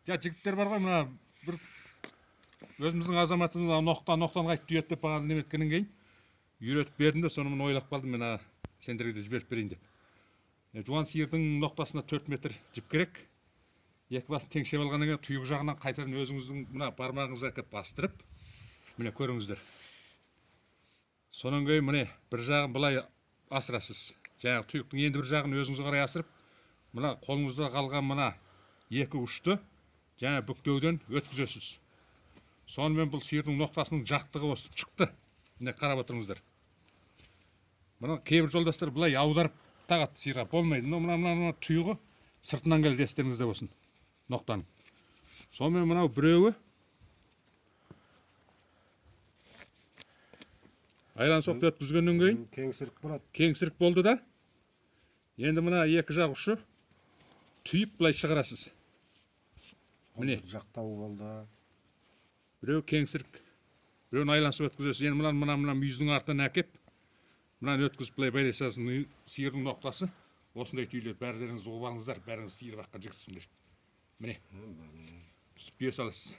жігіттер бар ғой, мына бір өзіміздің азаматымыз ноқтан қайтып түйеді деп бағана неметкеннен кейін үйретіп бердім де, соны мен ойлап қалдым, мен сендерге де жіберіп берейін деп. Жуан сиырдың ноқтасына 4 метр жіп керек. Екі басын теңшеп алғаннан кейін тұйық жағынан қайтадан өзіңіздің мына бармағыңызға әкеп бастырып, міне көріңіздер. Сонан кейін міне бір жағын былай асырасыз. Жаңағы тұйықтың енді бір жағын өзіңізге қарай асырып, мына қолыңызда қалған мына екі ұшты жаңа бүктеуден өткізесіз. Сонымен бұл сиырдың ноқтасының жақтығы өсіп шықты. Міне қарап отырыңыздар. Мына кейбір жолдастар былай аударып тағады сиырға, болмайды. Мына тұйығы сыртынан келді, естеріңізде болсын. Ноқтаның. Сонымен мынау біреуі айлан соқты өткізгеннен кейін кеңсірік болады. Кеңсірік болды да. Енді мына екі жақ ұшы түйіп былай шығарасыз. Міне Жақтау болды. Біреу кеңсірік, біреуін айлансып өткізесіз. Енді мына мүйіздің артынан әкеп, мынаны өткізіп былай байлайсасын. Сиырдың ноқтасы осындай түйіледі. Бәрілеріңіз ұғып алыңыздар, бәріңіз сиыр баққа жігітсіңдер. Міне, үстіп бүйе саласыз.